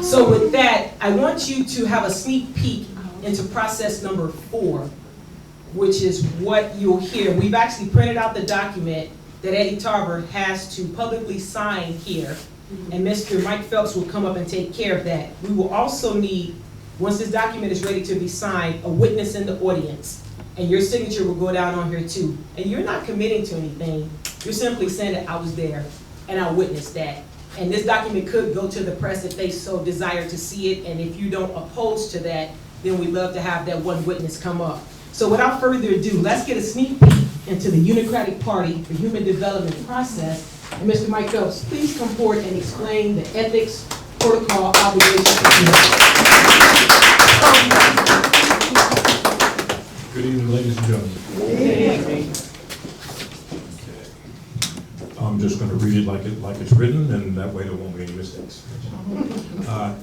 So with that, I want you to have a sneak peek into process number 4, which is what you'll hear. We've actually printed out the document that Eddie Tarver has to publicly sign here, and Mr. Mike Phelps will come up and take care of that. We will also need, once this document is ready to be signed, a witness in the audience, and your signature will go down on here too. And you're not committing to anything, you're simply saying that I was there and I witnessed that. And this document could go to the press if they so desire to see it, and if you don't oppose to that, then we'd love to have that one witness come up. So without further ado, let's get a sneak peek into the Unicratic Party for Human Development process. And Mr. Mike Phelps, please come forward and explain the ethics, protocol, obligations. Good evening, ladies and gentlemen. Good evening. I'm just going to read it like it's written, and that way there won't be any mistakes.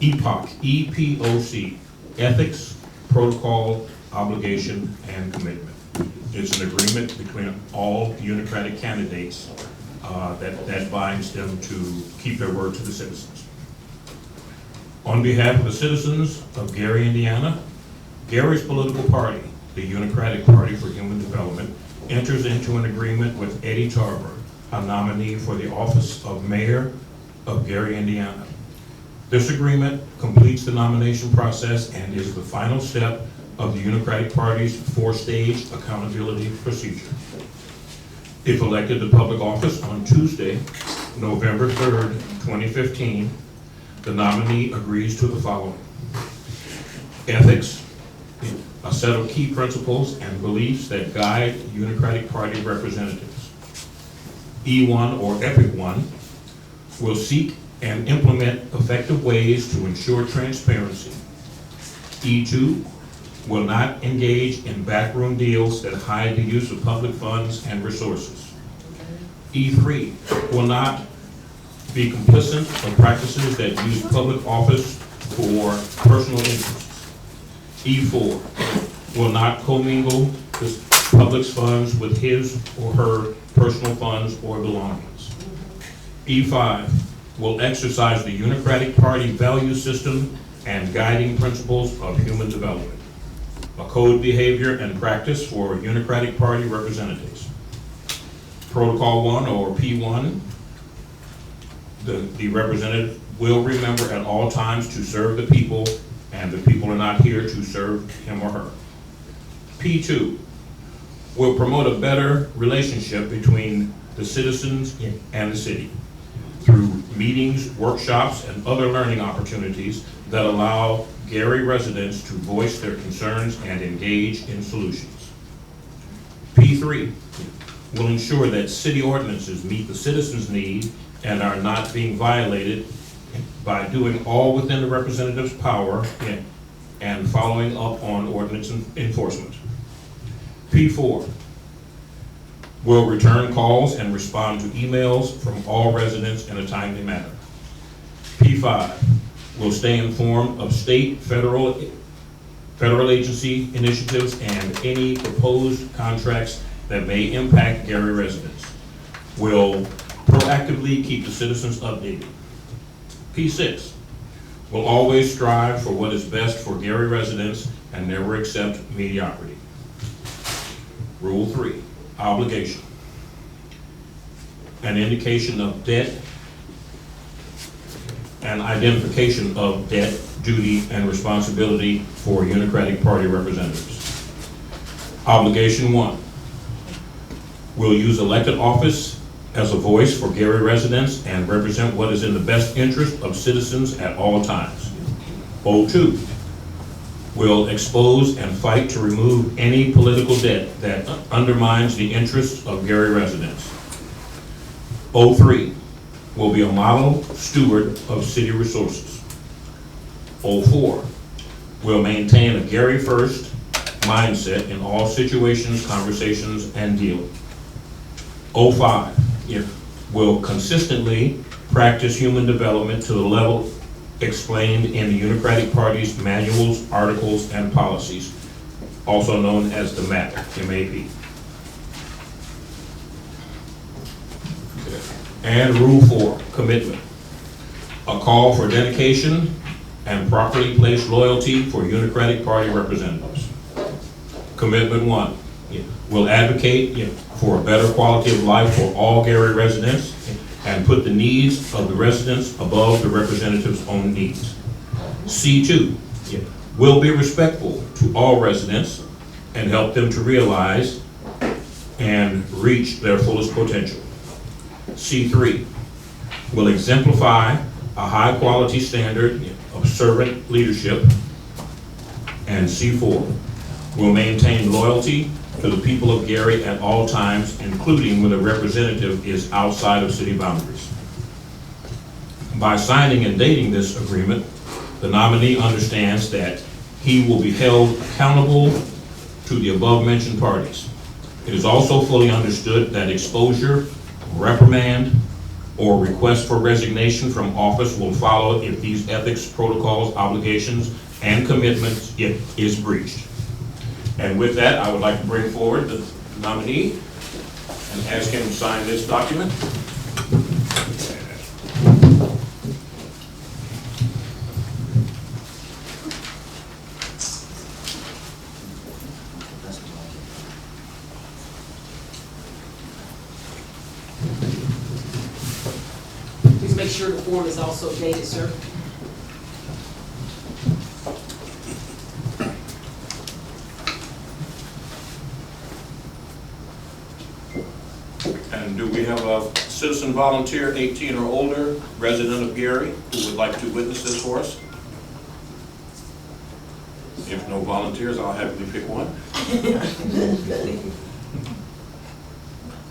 EPOC, E-P-O-C, Ethics, Protocol, Obligation, and Commitment. It's an agreement between all Unicratic candidates that binds them to keep their word to the citizens. On behalf of the citizens of Gary, Indiana, Gary's political party, the Unicratic Party for Human Development, enters into an agreement with Eddie Tarver, a nominee for the office of Mayor of Gary, Indiana. This agreement completes the nomination process and is the final step of the Unicratic Party's 4-stage accountability procedure. If elected to public office on Tuesday, November 3rd, 2015, the nominee agrees to the following: ethics, a set of key principles and beliefs that guide Unicratic Party representatives. E1 or EPIC 1 will seek and implement effective ways to ensure transparency. E2 will not engage in backroom deals that hide the use of public funds and resources. E3 will not be complicit of practices that use public office for personal interests. E4 will not commingle the public's funds with his or her personal funds or belongings. E5 will exercise the Unicratic Party value system and guiding principles of human development, a code, behavior, and practice for Unicratic Party representatives. Protocol 1 or P1, the representative will remember at all times to serve the people, and the people are not here to serve him or her. P2 will promote a better relationship between the citizens and the city through meetings, workshops, and other learning opportunities that allow Gary residents to voice their concerns and engage in solutions. P3 will ensure that city ordinances meet the citizens' need and are not being violated by doing all within the representative's power and following up on ordinance enforcement. P4 will return calls and respond to emails from all residents in a timely manner. P5 will stay informed of state, federal agency initiatives and any proposed contracts that may impact Gary residents. Will proactively keep the citizens updated. P6 will always strive for what is best for Gary residents and never accept mediocrity. Rule 3, obligation. An indication of debt and identification of debt, duty, and responsibility for Unicratic Party representatives. Obligation 1, will use elected office as a voice for Gary residents and represent what is in the best interest of citizens at all times. O2, will expose and fight to remove any political debt that undermines the interests of Gary residents. O3, will be a model steward of city resources. O4, will maintain a Gary first mindset in all situations, conversations, and dealing. O5, will consistently practice human development to the level explained in the Unicratic Party's manuals, articles, and policies, also known as the MAP, M-A-P. And Rule 4, commitment. A call for dedication and properly place loyalty for Unicratic Party representatives. Commitment 1, will advocate for a better quality of life for all Gary residents and put the needs of the residents above the representative's own needs. C2, will be respectful to all residents and help them to realize and reach their fullest potential. C3, will exemplify a high-quality standard of servant leadership. And C4, will maintain loyalty to the people of Gary at all times, including when the representative is outside of city boundaries. By signing and dating this agreement, the nominee understands that he will be held accountable to the above-mentioned parties. It is also fully understood that exposure, reprimand, or request for resignation from office will follow if these ethics protocols, obligations, and commitments is breached. And with that, I would like to bring forward the nominee and ask him to sign this document. Please make sure the form is also dated, sir. And do we have a citizen volunteer, 18 or older, resident of Gary, who would like to witness this for us? If no volunteers, I'll happily pick one.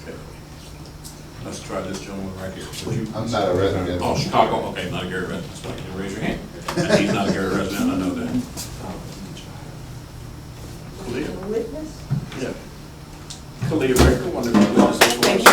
Okay. Let's try this gentleman right here. Would you? I'm not a resident. Oh, Chicago, okay, not a Gary resident. That's why you can raise your hand. And he's not a Gary resident, I know that. Kalia? Witness? Yeah. Kalia Baker, one of the witnesses. Thank you.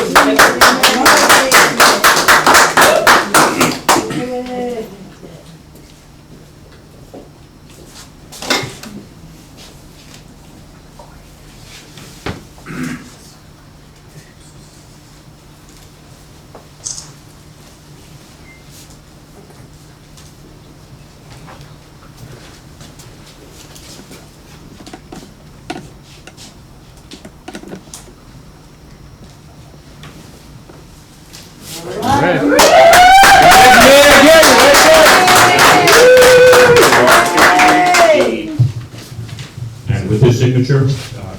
And with this signature,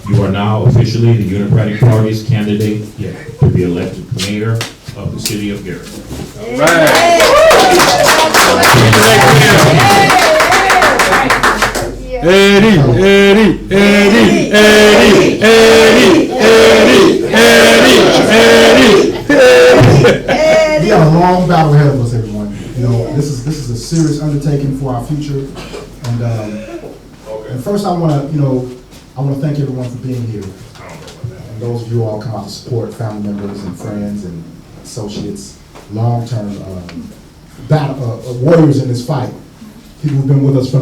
you are now officially the Unicratic Party's candidate to be elected mayor of the city of Gary. We got a long battle ahead of us, everyone. You know, this is a serious undertaking for our future. And first, I want to thank everyone for being here. And those of you all come out to support family members and friends and associates, long-term warriors in this fight. People who've been with us from